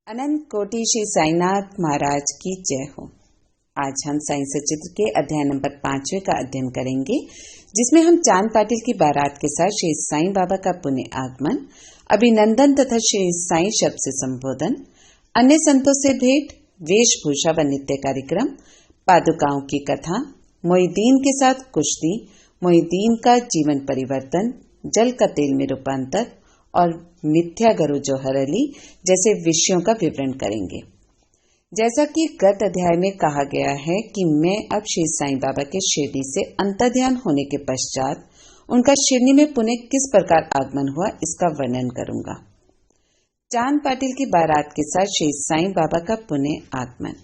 अनंत कोटि श्री साईनाथ महाराज की जय हो। आज हम साईं सचित्र के अध्याय नंबर 5वें का अध्ययन करेंगे, जिसमें हम चांद पाटिल की बारात के साथ श्री साईं बाबा का पुण्य आगमन, अभिनंदन तथा श्री साईं शब्द से संबोधन, अन्य संतों से भेंट, वेशभूषा व नित्य कार्यक्रम, पादुकाओं की कथा, मोहिद्दीन के साथ कुश्ती, मोहिद्दीन का जीवन परिवर्तन, जल का तेल में रूपांतर और मिथ्या गुरु जोहर अली जैसे विषयों का विवरण करेंगे। जैसा कि गत अध्याय में कहा गया है कि मैं अब श्री साईं बाबा के शिरडी से अंतर्ध्यान होने के पश्चात उनका शिरडी में पुनः किस प्रकार आगमन हुआ, इसका वर्णन करूंगा। चांद पाटिल की बारात के साथ श्री साईं बाबा का पुनः आगमन।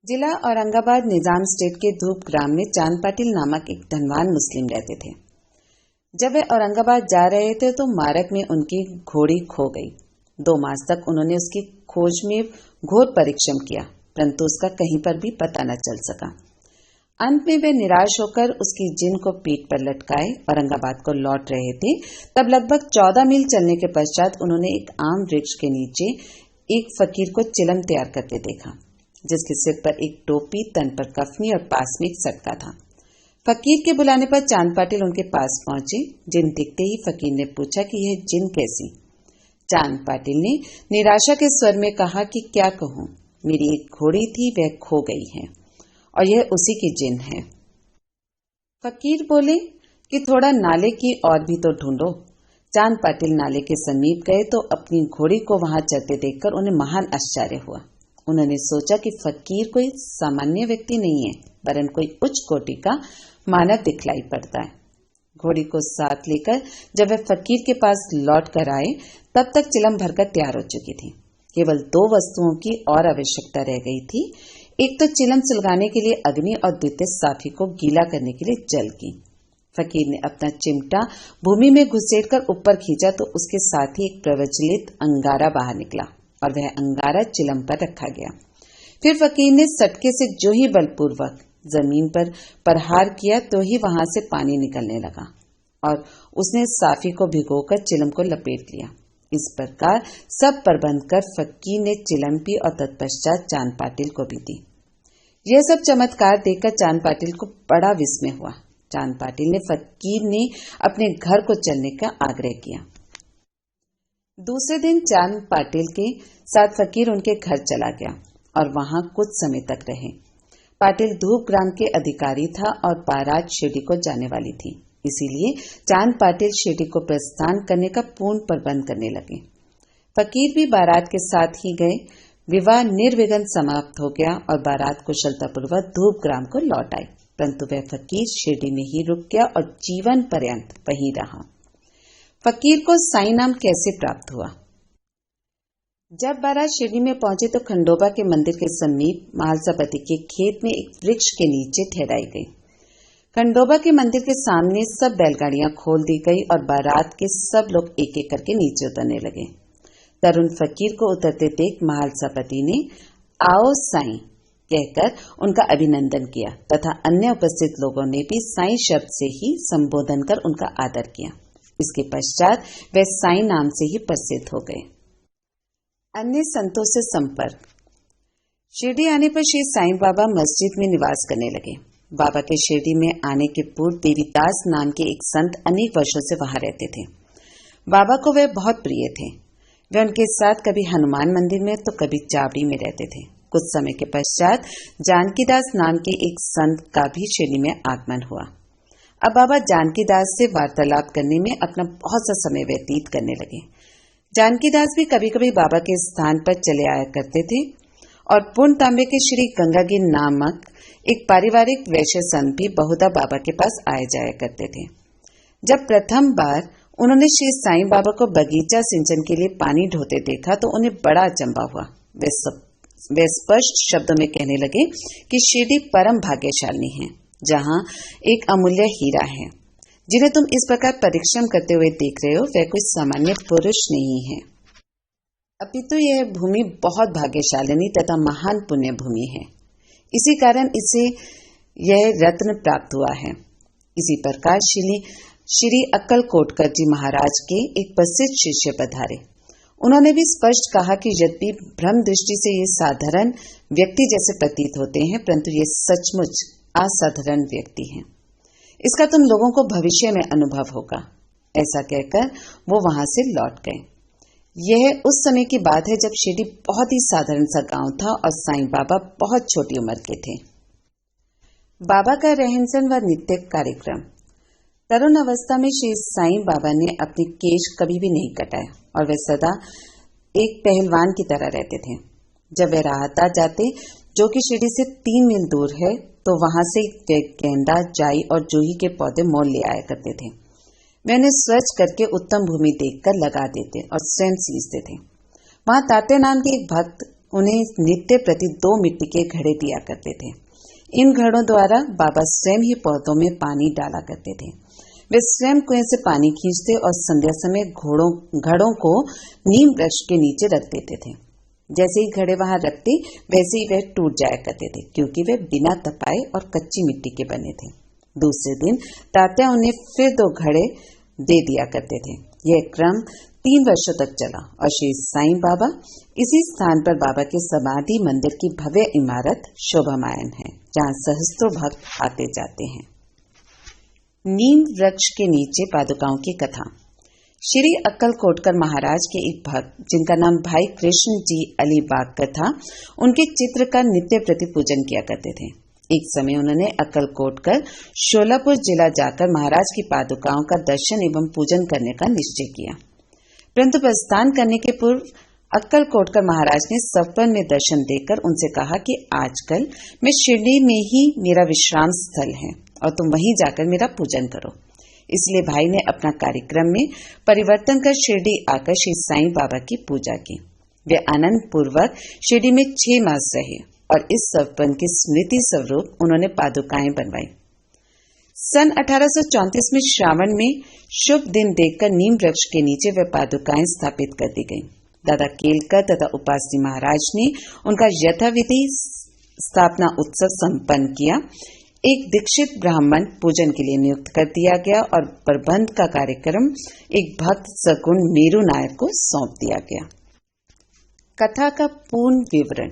जिला औरंगाबाद निजाम स्टेट के धूप ग्राम में चांद पाटिल नामक एक धनवान मुस्लिम रहते थे। जब वे औरंगाबाद जा रहे थे तो मार्ग में उनकी घोड़ी खो गई। 2 मास तक उन्होंने उसकी खोज में घोर परिश्रम किया, परंतु उसका कहीं पर भी पता न चल सका। अंत में वे निराश होकर उसकी जिन को पीठ पर लटकाए औरंगाबाद को लौट रहे थे। तब लगभग 14 मील चलने के पश्चात उन्होंने एक आम वृक्ष के नीचे एक फकीर को चिलम तैयार करते देखा, जिसके सिर पर एक टोपी, तन पर कफनी और पास में एक सटका था। फकीर के बुलाने पर चांद पाटिल उनके पास पहुंचे। जिन दिखते ही फकीर ने पूछा कि यह जिन कैसी। चांद पाटिल ने निराशा के स्वर में कहा कि क्या कहूं, मेरी एक घोड़ी थी, वह खो गई है और यह उसी की जिन है। फकीर बोले कि थोड़ा नाले की और भी तो ढूंढो। चांद पाटिल नाले के समीप गए तो अपनी घोड़ी को वहां चलते देखकर उन्हें महान आश्चर्य हुआ। उन्होंने सोचा कि फकीर कोई सामान्य व्यक्ति नहीं है, वरन कोई उच्च कोटि का मानव दिखलाई पड़ता है। घोड़ी को साथ लेकर जब वे फकीर के पास लौट कर आए, तब तक चिलम भरकर तैयार हो चुकी थी। केवल 2 वस्तुओं की और आवश्यकता रह गई थी। एक तो चिलम सुलगाने के लिए अग्नि और द्वितीय साफी को गीला करने के लिए जल की। फकीर ने अपना चिमटा भूमि में घुसेड़कर ऊपर खींचा तो उसके साथ ही एक प्रज्वलित अंगारा बाहर निकला और वह अंगारा चिलम पर रखा गया। फिर फकीर ने सटके से जो ही बलपूर्वक जमीन पर प्रहार किया तो ही वहां से पानी निकलने लगा और उसने साफी को भिगोकर चिलम को लपेट लिया। इस प्रकार सब प्रबंध कर फकीर ने चिलम पी और तत्पश्चात चांद पाटिल को भी दी। यह सब चमत्कार देखकर चांद पाटिल को बड़ा विस्मय हुआ। चांद पाटिल ने फकीर ने अपने घर को चलने का आग्रह किया। दूसरे दिन चांद पाटिल के साथ फकीर उनके घर चला गया और वहां कुछ समय तक रहे। पाटिल धूप ग्राम के अधिकारी था और बारात शिरडी को जाने वाली थी, इसीलिए चांद पाटिल शिरडी को प्रस्थान करने का पूर्ण प्रबंध करने लगे। फकीर भी बारात के साथ ही गए। विवाह निर्विघ्न समाप्त हो गया और बारात कुशलतापूर्वक धूप ग्राम को लौट आई, परंतु वह फकीर शिरडी में ही रुक गया और जीवन पर्यंत वहीं रहा। फकीर को साईं नाम कैसे प्राप्त हुआ? जब बारात शिरडी में पहुंचे तो खंडोबा के मंदिर के समीप महालसापति के खेत में एक वृक्ष के नीचे ठहराई गई। खंडोबा के मंदिर के सामने सब बैलगाड़ियां खोल दी गई और बारात के सब लोग एक एक करके नीचे उतरने लगे। तरुण फकीर को उतरते देख महालसापति ने आओ साईं कहकर उनका अभिनंदन किया तथा अन्य उपस्थित लोगों ने भी साईं शब्द से ही संबोधन कर उनका आदर किया। इसके पश्चात वे साईं नाम से ही प्रसिद्ध हो गए। अन्य संतों से संपर्क। शिरडी आने पर श्री साईं बाबा मस्जिद में निवास करने लगे। बाबा के शिरडी में आने के पूर्व देवीदास नाम के एक संत अनेक वर्षों से वहां रहते थे। बाबा को वे बहुत प्रिय थे। वे उनके साथ कभी हनुमान मंदिर में तो कभी चावड़ी में रहते थे। कुछ समय के पश्चात जानकीदास नाम के एक संत का भी शिरडी में आगमन हुआ। अब बाबा जानकीदास से वार्तालाप करने में अपना बहुत सा समय व्यतीत करने लगे। जानकीदास भी कभी कभी बाबा के स्थान पर चले आया करते थे और पूर्ण तांबे के श्री गंगागिर नामक एक पारिवारिक वैश्य संत भी बहुधा बाबा के पास आए जाया करते थे। जब प्रथम बार उन्होंने श्री साईं बाबा को बगीचा सिंचन के लिए पानी ढोते देखा तो उन्हें बड़ा अचंभा हुआ। वे स्पष्ट शब्दों में कहने लगे कि शिरडी परम भाग्यशाली है, जहाँ एक अमूल्य हीरा है। जिन्हें तुम इस प्रकार परिश्रम करते हुए देख रहे हो, वह कोई सामान्य पुरुष नहीं है, अपितु यह भूमि बहुत भाग्यशालिनी तथा महान पुण्य भूमि है। इसी कारण इसे यह रत्न प्राप्त हुआ है। इसी प्रकार श्री अक्कल कोटकर जी महाराज के एक प्रसिद्ध शिष्य पधारे। उन्होंने भी स्पष्ट कहा कि यद्यपि भ्रम दृष्टि से ये साधारण व्यक्ति जैसे प्रतीत होते हैं, परंतु ये सचमुच असाधारण व्यक्ति हैं। इसका तुम लोगों को भविष्य में अनुभव होगा। ऐसा कहकर वो वहां से लौट गए। यह उस समय की बात है जब शिरडी बहुत ही साधारण सा गांव था और साईं बाबा बहुत छोटी उम्र के थे। बाबा का रहन-सहन व नित्य कार्यक्रम। तरुण अवस्था में श्री साईं बाबा ने अपने केश कभी भी नहीं कटाए और वे सदा एक पहलवान की तरह रहते थे। जब वे राहता जाते, जो कि शिरडी से 3 मील दूर है, तो वहां से वे गेंदा, जाई और जूही के पौधे मोल ले आया करते थे। वे उन्हें स्वच्छ करके उत्तम भूमि देखकर लगा देते और स्वयं सींचते थे। वहां तात्या नाम के एक भक्त उन्हें नित्य प्रति 2 मिट्टी के घड़े दिया करते थे। इन घड़ों द्वारा बाबा स्वयं ही पौधों में पानी डाला करते थे। वे स्वयं कुएं से पानी खींचते और संध्या समय घड़ों को नीम वृक्ष के नीचे रख देते थे। जैसे ही घड़े वहां रखते, वैसे ही वे टूट जाया करते थे, क्योंकि वे बिना तपाए और कच्ची मिट्टी के बने थे। दूसरे दिन तात्या उन्हें फिर 2 घड़े दे दिया करते थे। यह क्रम 3 वर्षों तक चला और श्री साईं बाबा इसी स्थान पर बाबा के समाधि मंदिर की भव्य इमारत शोभामायन है, जहां सहस्त्रों भक्त आते जाते हैं। नीम वृक्ष के नीचे पादुकाओं की कथा। श्री अक्कलकोटकर महाराज के एक भक्त, जिनका नाम भाई कृष्ण जी अलीबागकर था, उनके चित्र का नित्य प्रति पूजन किया करते थे। एक समय उन्होंने अक्कलकोटकर शोलापुर जिला जाकर महाराज की पादुकाओं का दर्शन एवं पूजन करने का निश्चय किया, परंतु प्रस्थान करने के पूर्व अक्कलकोटकर महाराज ने सपन में दर्शन देकर उनसे कहा कि आजकल मैं शिरडी में ही मेरा विश्राम स्थल है और तुम वहीं जाकर मेरा पूजन करो। इसलिए भाई ने अपना कार्यक्रम में परिवर्तन कर शिरडी आकर श्री साईं बाबा की पूजा की। वे आनंद पूर्वक शिरडी में 6 मास रहे और इस सपन की स्मृति स्वरूप उन्होंने पादुकाएं बनवाई। सन 1834 में श्रावण में शुभ दिन देखकर नीम वृक्ष के नीचे वे पादुकाएं स्थापित कर दी गईं। दादा केलकर तथा उपासनी महाराज ने उनका यथाविधि स्थापना उत्सव संपन्न किया। एक दीक्षित ब्राह्मण पूजन के लिए नियुक्त कर दिया गया और प्रबंध का कार्यक्रम एक भक्त सगुण मेरू नायक को सौंप दिया गया। कथा का पूर्ण विवरण।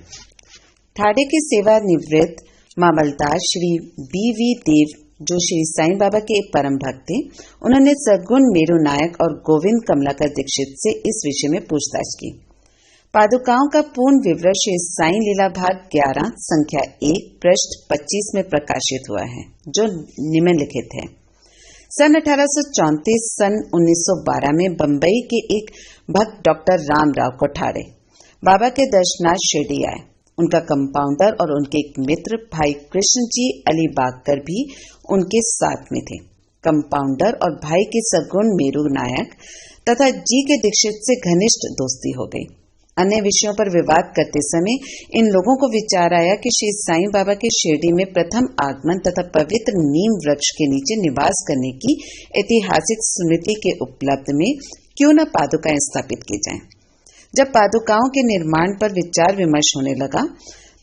ठाणे के सेवा निवृत्त मामलदार श्री बी.वी. देव, जो श्री साईं बाबा के एक परम भक्त थे, उन्होंने सगुण मेरू नायक और गोविंद कमलाकर दीक्षित से इस विषय में पूछताछ की। पादुकाओं का पूर्ण विवरण श्री साईं लीला भाग 11 संख्या 1 पृष्ठ 25 में प्रकाशित हुआ है, जो निम्नलिखित है। सन 1834 सन 1912 में बंबई के एक भक्त डॉक्टर रामराव कोठारे बाबा के दर्शनार्थ शिरडी आए। उनका कंपाउंडर और उनके एक मित्र भाई कृष्ण जी अलीबागकर भी उनके साथ में थे। कंपाउंडर और भाई के सगुण मेरू नायक तथा जी के दीक्षित से घनिष्ठ दोस्ती हो गई। अन्य विषयों पर विवाद करते समय इन लोगों को विचार आया कि श्री साईं बाबा के शिरडी में प्रथम आगमन तथा पवित्र नीम वृक्ष के नीचे निवास करने की ऐतिहासिक स्मृति के उपलब्ध में क्यों न पादुकाएं स्थापित की जाएं। जब पादुकाओं के निर्माण पर विचार विमर्श होने लगा,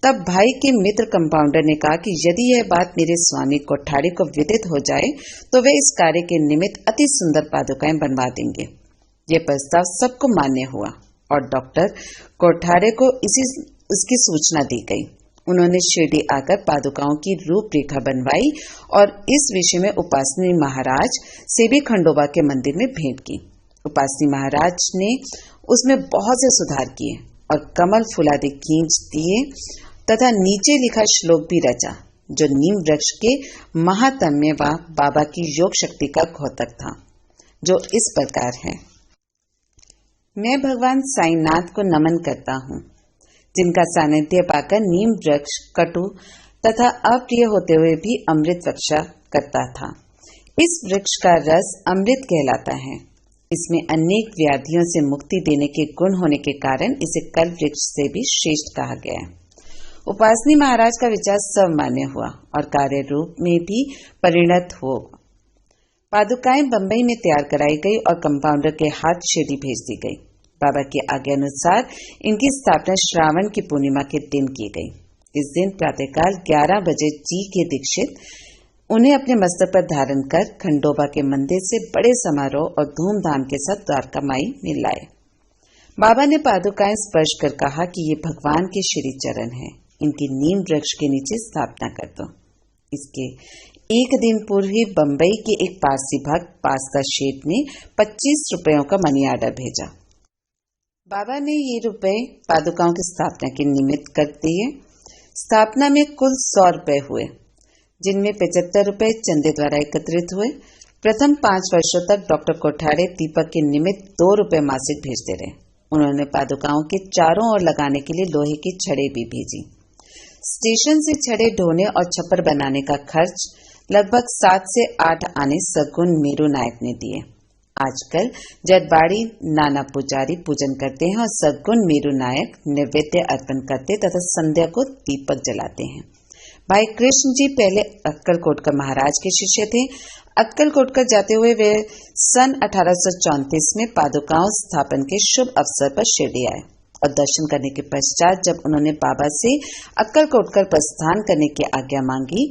तब भाई के मित्र कंपाउंडर ने कहा कि यदि यह बात मेरे स्वामी कोठारी को विदित हो जाए तो वे इस कार्य के निमित्त अति सुंदर पादुकाएं बनवा देंगे। यह प्रस्ताव सबको मान्य हुआ और डॉक्टर कोठारे को इसकी सूचना दी गई। उन्होंने शिरडी आकर पादुकाओं की रूपरेखा बनवाई और इस विषय में उपासनी महाराज से भी खंडोबा के मंदिर में भेंट की। उपासनी महाराज ने उसमें बहुत से सुधार किए और कमल फूलादि खींच दिए तथा नीचे लिखा श्लोक भी रचा, जो नीम वृक्ष के महात्म्य व बाबा की योग शक्ति का द्योतक था, जो इस प्रकार है। मैं भगवान साईनाथ को नमन करता हूँ, जिनका सानिध्य पाकर नीम वृक्ष कटु तथा अप्रिय होते हुए भी अमृत वर्षा करता था। इस वृक्ष का रस अमृत कहलाता है। इसमें अनेक व्याधियों से मुक्ति देने के गुण होने के कारण इसे कल्प वृक्ष से भी श्रेष्ठ कहा गया है। उपासनी महाराज का विचार सर्वमान्य हुआ और कार्य रूप में भी परिणत हो। पादुकाएं बंबई में तैयार कराई गई और कंपाउंडर के हाथ शिरडी भेज दी गई। बाबा की आज्ञा अनुसार इनकी स्थापना श्रावण की पूर्णिमा के दिन की गई। इस दिन प्रातःकाल 11 बजे जी के दीक्षित उन्हें अपने मस्तक पर धारण कर खंडोबा के मंदिर से बड़े समारोह और धूमधाम के साथ द्वारका माई में लाए। बाबा ने पादुकाएं स्पर्श कर कहा कि ये भगवान के श्री चरण हैं, इनकी नीम वृक्ष के नीचे स्थापना कर दो। इसके एक दिन पूर्व ही बंबई के एक पारसी भक्त पास्ता शेठ ने 25 रुपयों का मनी ऑर्डर भेजा। बाबा ने ये रुपए पादुकाओं की स्थापना के निमित्त कर दिए। स्थापना में कुल 100 रुपए हुए, जिनमें 75 रुपए चंदे द्वारा एकत्रित हुए। प्रथम 5 वर्षों तक डॉक्टर कोठारे दीपक के निमित्त 2 रुपए मासिक भेजते रहे। उन्होंने पादुकाओं के चारों ओर लगाने के लिए लोहे की छड़ें भी भेजी। स्टेशन से छड़ें ढोने और छप्पर बनाने का खर्च लगभग 7 से 8 आने सगुन मीरू नायक ने दिए। आजकल जटबाड़ी नाना पुजारी पूजन करते हैं और सद्गुण मीरू नायक नैवेद्य अर्पण करते तथा संध्या को दीपक जलाते हैं। भाई कृष्ण जी पहले अक्कलकोटकर महाराज के शिष्य थे। अक्कलकोटकर जाते हुए वे सन 1834 में पादुकाओं स्थापन के शुभ अवसर पर शिरडी आए और दर्शन करने के पश्चात जब उन्होंने बाबा से अक्कलकोटकर प्रस्थान करने की आज्ञा मांगी,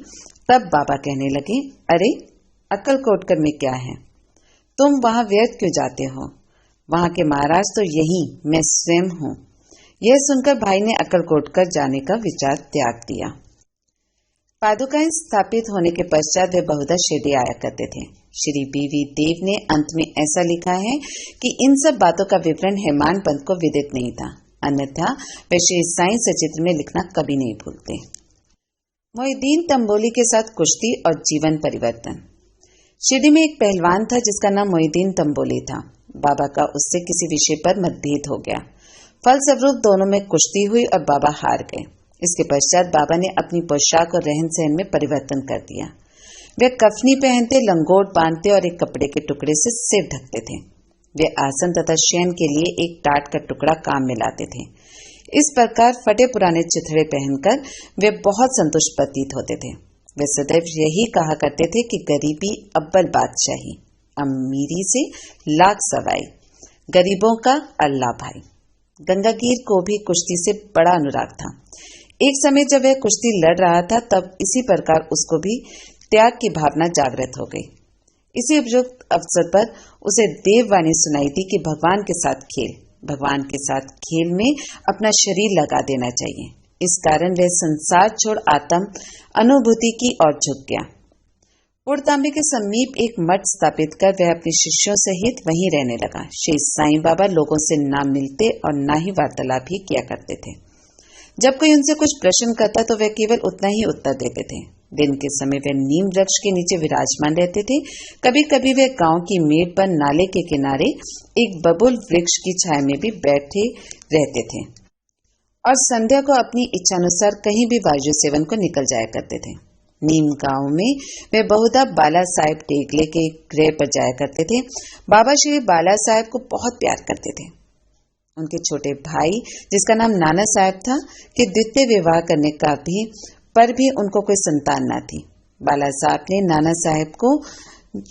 तब बाबा कहने लगे, अरे अक्कलकोटकर में क्या है, तुम वहां व्यर्थ क्यों जाते हो? वहां के महाराज तो यही मैं स्वयं हूँ। यह सुनकर भाई ने अक्कलकोटकर जाने का विचार त्याग दिया। पादुकाएं स्थापित होने के पश्चात वे बहुधा शिरडी आया करते थे। श्री बीवी देव ने अंत में ऐसा लिखा है कि इन सब बातों का विवरण हेमान पंत को विदित नहीं था, अन्यथा वे श्री साईं सचित्र में लिखना कभी नहीं भूलते। मोहिउद्दीन तंबोली के साथ कुश्ती और जीवन परिवर्तन। शिरडी में एक पहलवान था जिसका नाम मोहिउद्दीन तंबोली था। बाबा का उससे किसी विषय पर मतभेद हो गया। फलस्वरूप दोनों में कुश्ती हुई और बाबा हार गए। इसके पश्चात बाबा ने अपनी पोशाक और रहन सहन में परिवर्तन कर दिया। वे कफनी पहनते, लंगोट बांधते और एक कपड़े के टुकड़े से सिर ढकते थे। वे आसन तथा शयन के लिए एक टाट का टुकड़ा काम में लाते थे। इस प्रकार फटे पुराने चिथड़े पहनकर वे बहुत संतुष्ट प्रतीत होते थे। वे सदैव यही कहा करते थे कि गरीबी अव्वल बादशाही, अमीरी से लाख सवाई, गरीबों का अल्लाह भाई। गंगागीर को भी कुश्ती से बड़ा अनुराग था। एक समय जब वह कुश्ती लड़ रहा था, तब इसी प्रकार उसको भी त्याग की भावना जागृत हो गई। इसी उपयुक्त अवसर पर उसे देववाणी सुनाई दी कि भगवान के साथ खेल, भगवान के साथ खेल में अपना शरीर लगा देना चाहिए। इस कारण वह संसार छोड़ आत्म अनुभूति की ओर झुक गया। पुरतांबे के समीप एक मठ स्थापित कर वह अपने शिष्यों सहित वहीं रहने लगा। श्री साईं बाबा लोगों से ना मिलते और ना ही वार्तालाप ही किया करते थे। जब कोई उनसे कुछ प्रश्न करता तो वे केवल उतना ही उत्तर देते थे। दिन के समय वे नीम वृक्ष के नीचे विराजमान रहते थे। कभी कभी वे गांव की मेड़ पर नाले के किनारे एक बबूल वृक्ष की छाया में भी बैठे रहते थे और संध्या को अपनी इच्छानुसार कहीं भी वायु सेवन को निकल जाया करते थे। नीम गांव में वे बहुधा बाला साहेब टेगले के गृह पर जाया करते थे। बाबा श्री बाला साहेब को बहुत प्यार करते थे। उनके छोटे भाई, जिसका नाम नाना साहब था, कि द्वितीय विवाह करने का पर भी उनको कोई संतान न थी। बाला साहब ने नाना साहब को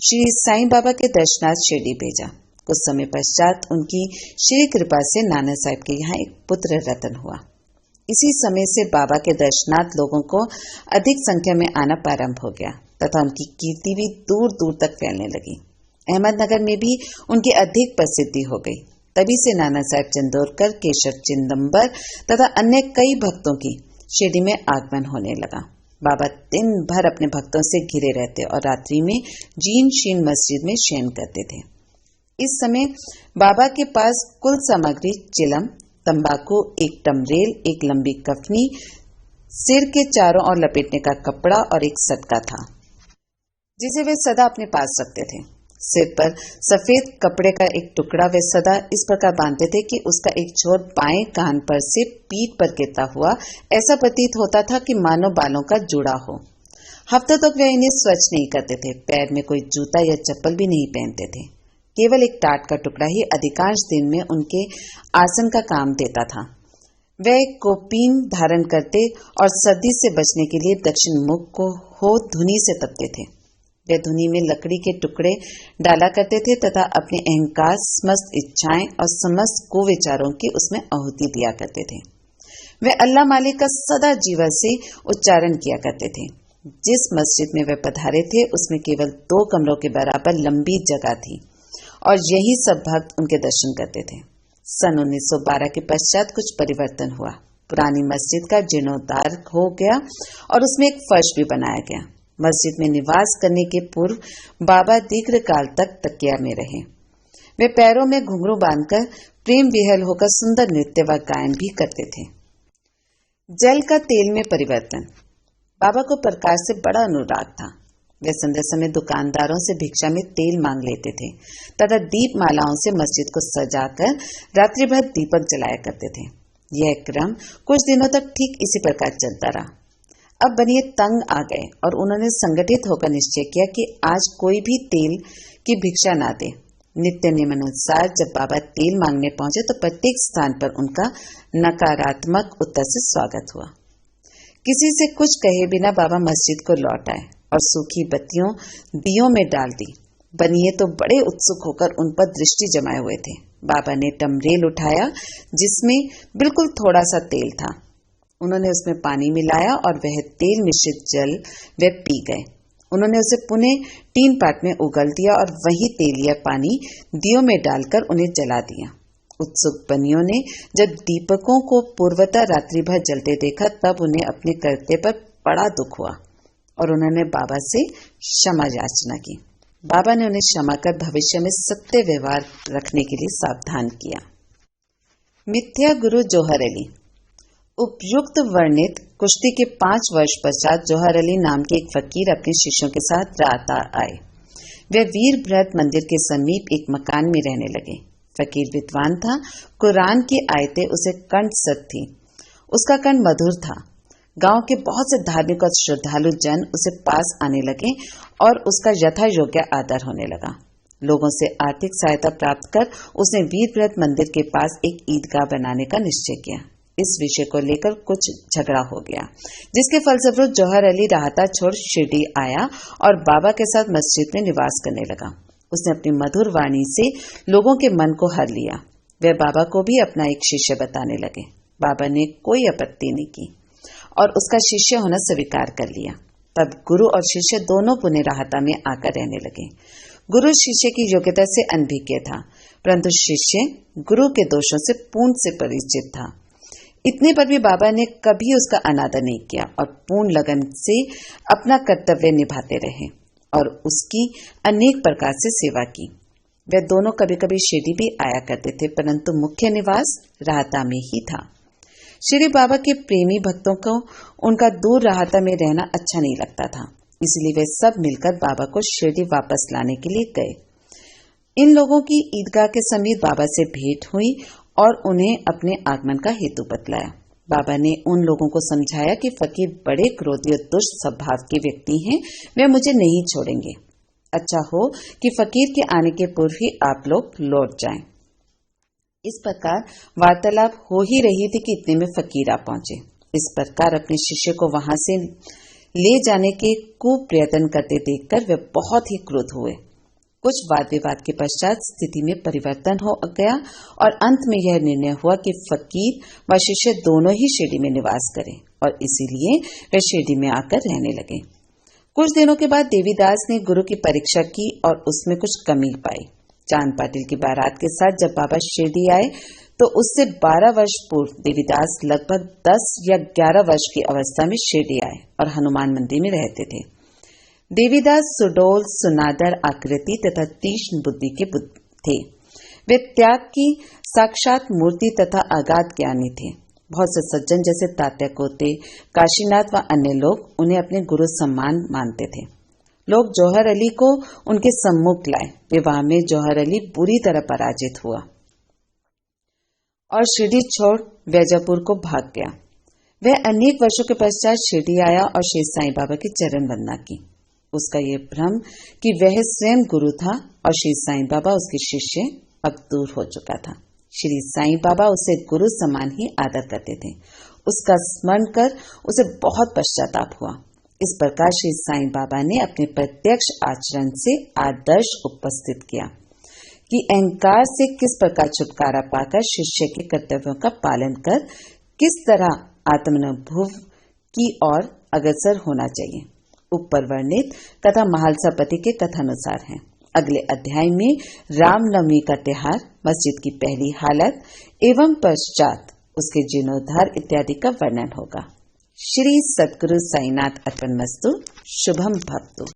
श्री साईं बाबा के दर्शनार्थ शिरडी भेजा। कुछ समय पश्चात उनकी श्री कृपा से नाना साहब के यहाँ एक पुत्र रतन हुआ। इसी समय से बाबा के दर्शनार्थ लोगों को अधिक संख्या में आना प्रारंभ हो गया तथा उनकी कीर्ति भी दूर दूर तक फैलने लगी। अहमदनगर में भी उनकी अधिक प्रसिद्धि हो गई। तभी से नाना साहब चंदोरकर, केशव चिदंबर तथा अन्य कई भक्तों की शिरडी में आगमन होने लगा। बाबा दिन भर अपने भक्तों से घिरे रहते और रात्रि में जीन शीन मस्जिद में शयन करते थे। इस समय बाबा के पास कुल सामग्री चिलम, तंबाकू, एक टमरेल, एक लंबी कफनी, सिर के चारों ओर लपेटने का कपड़ा और एक सटका था, जिसे वे सदा अपने पास रखते थे। सिर पर सफेद कपड़े का एक टुकड़ा वे सदा इस प्रकार बांधते थे कि उसका एक छोर बाएं कान पर से पीठ पर गिरता हुआ ऐसा प्रतीत होता था कि मानो बालों का जुड़ा हो। हफ्तों तक वे इन्हें स्वच्छ नहीं करते थे। पैर में कोई जूता या चप्पल भी नहीं पहनते थे। केवल एक टाट का टुकड़ा ही अधिकांश दिन में उनके आसन का काम देता था। वे कोपीन धारण करते और सर्दी से बचने के लिए दक्षिण मुख को हो धुनी से तपते थे। वे धुनी में लकड़ी के टुकड़े डाला करते थे तथा अपने अहंकार, समस्त इच्छाएं और समस्त कुविचारों की उसमें आहुति दिया करते थे। वे अल्लाह मालिक का सदा जीवन से उच्चारण किया करते थे। जिस मस्जिद में वे पधारे थे उसमें केवल 2 कमरों के बराबर लंबी जगह थी और यही सब भक्त उनके दर्शन करते थे। सन 1912 के पश्चात कुछ परिवर्तन हुआ। पुरानी मस्जिद का जीर्णोद्धार हो गया और उसमें एक फर्श भी बनाया गया। मस्जिद में निवास करने के पूर्व बाबा दीर्घकाल तक तकिया में रहे। वे पैरों में घुंघरू बांधकर प्रेम विहल होकर सुंदर नृत्य व गायन भी करते थे। जल का तेल में परिवर्तन। बाबा को प्रकाश से बड़ा अनुराग था। वे संध्या समय दुकानदारों से भिक्षा में तेल मांग लेते थे तथा दीप मालाओं से मस्जिद को सजाकर रात्रि भर दीपक जलाया करते थे। यह क्रम कुछ दिनों तक ठीक इसी प्रकार चलता रहा। अब बनिए तंग आ गए और उन्होंने संगठित होकर निश्चय किया कि आज कोई भी तेल की भिक्षा ना दे। नित्य नियमानुसार जब बाबा तेल मांगने पहुंचे तो प्रत्येक स्थान पर उनका नकारात्मक उत्तर से स्वागत हुआ। किसी से कुछ कहे बिना बाबा मस्जिद को लौट आए और सूखी बत्तियों दियों में डाल दी। बनिए तो बड़े उत्सुक होकर उन पर दृष्टि जमाए हुए थे। बाबा ने टमरेल उठाया जिसमें बिल्कुल थोड़ा सा तेल था। उन्होंने उसमें पानी मिलाया और वह तेल मिश्रित जल वे पी गए। उन्होंने उसे पुनः टीन पाट में उगल दिया और वही तेल या पानी दियों में डालकर उन्हें जला दिया। उत्सुक बनियों ने जब दीपकों को पूर्वतः रात्रि भर जलते देखा तब उन्हें अपने कर्तव्य पर बड़ा दुख हुआ और उन्होंने बाबा से क्षमा याचना की। बाबा ने उन्हें क्षमा कर भविष्य में सत्य व्यवहार रखने के लिए सावधान किया। मिथ्या गुरु जौहर अली। उपयुक्त वर्णित कुश्ती के 5 वर्ष पश्चात जौहर अली नाम के एक फकीर अपने शिष्यों के साथ रात आए। वे वीरभद्र मंदिर के समीप एक मकान में रहने लगे। फकीर विद्वान था। कुरान की आयतें उसे कंठस्थ थी। उसका कंठ मधुर था। गांव के बहुत से धार्मिक और श्रद्धालु जन उसे पास आने लगे और उसका यथा योग्य आदर होने लगा। लोगों से आर्थिक सहायता प्राप्त कर उसने वीरभद्र मंदिर के पास एक ईदगाह बनाने का निश्चय किया। इस विषय को लेकर कुछ झगड़ा हो गया, जिसके फलस्वरूप जौहर अली राहता छोड़ शिरडी आया और बाबा के साथ मस्जिद में निवास करने लगा। उसने अपनी मधुर वाणी से लोगों के मन को हर लिया। वे बाबा को भी अपना एक शिष्य बताने लगे। बाबा ने कोई आपत्ति नहीं की और उसका शिष्य होना स्वीकार कर लिया। तब गुरु और शिष्य दोनों पुनः राहता में आकर रहने लगे। गुरु शिष्य की योग्यता से अनभिज्ञ था, परंतु शिष्य गुरु के दोषों से पूर्ण से परिचित था। इतने पर भी बाबा ने कभी उसका अनादर नहीं किया और पूर्ण लगन से अपना कर्तव्य निभाते रहे और उसकी अनेक प्रकार से सेवा की। वे दोनों कभी कभी शिरडी भी आया करते थे, परंतु मुख्य निवास राहता में ही था। शिरडी बाबा के प्रेमी भक्तों को उनका दूर राहता में रहना अच्छा नहीं लगता था, इसलिए वे सब मिलकर बाबा को शिरडी वापस लाने के लिए गए। इन लोगों की ईदगाह के समीप बाबा से भेंट हुई और उन्हें अपने आगमन का हेतु बतलाया। बाबा ने उन लोगों को समझाया कि फकीर बड़े क्रोधी और दुष्ट स्वभाव के व्यक्ति हैं, वे मुझे नहीं छोड़ेंगे। अच्छा हो कि फकीर के आने के पूर्व ही आप लोग लौट जाएं। इस प्रकार वार्तालाप हो ही रही थी कि इतने में फकीर आ पहुंचे। इस प्रकार अपने शिष्य को वहां से ले जाने के कुप्रयत्न करते देखकर वे बहुत ही क्रुद्ध हुए। कुछ वाद विवाद के पश्चात स्थिति में परिवर्तन हो गया और अंत में यह निर्णय हुआ कि फकीर व शिष्य दोनों ही शिरडी में निवास करें और इसीलिए वे शिरडी में आकर रहने लगे। कुछ दिनों के बाद देवीदास ने गुरु की परीक्षा की और उसमें कुछ कमी पाई। चांद पाटिल की बारात के साथ जब बाबा शिरडी आए तो उससे 12 वर्ष पूर्व देवीदास लगभग 10 या 11 वर्ष की अवस्था में शिरडी आए और हनुमान मंदिर में रहते थे। देवीदास सुडौल सुनादर आकृति तथा तीक्ष्ण बुद्धि के थे। वे त्याग की साक्षात मूर्ति तथा अगाध ज्ञानी थे। बहुत से सज्जन जैसे तात्या कोते, काशीनाथ व अन्य लोग उन्हें अपने गुरु सम्मान मानते थे। लोग जौहर अली को उनके सम्मुख लाए। विवाह में जौहर अली बुरी तरह पराजित हुआ और शिरडी छोड़ वैजापुर को भाग गया। वह अनेक वर्षों के पश्चात शिरडी आया और श्री साईं बाबा की चरण वंदना की। उसका ये भ्रम कि वह स्वयं गुरु था और श्री साईं बाबा उसके शिष्य अब दूर हो चुका था। श्री साईं बाबा उसे गुरु समान ही आदर करते थे। उसका स्मरण कर उसे बहुत पश्चाताप हुआ। इस प्रकार श्री साईं बाबा ने अपने प्रत्यक्ष आचरण से आदर्श उपस्थित किया कि अहंकार से किस प्रकार छुटकारा पाकर शिष्य के कर्तव्यों का पालन कर किस तरह आत्मानुभव की ओर अग्रसर होना चाहिए। ऊपर वर्णित कथा महालसापति के कथानुसार है। अगले अध्याय में रामनवमी का त्योहार, मस्जिद की पहली हालत एवं पश्चात उसके जीर्णोद्धार इत्यादि का वर्णन होगा। श्री सद्गुरु साईनाथ अर्पणमस्तु। शुभम भवतु।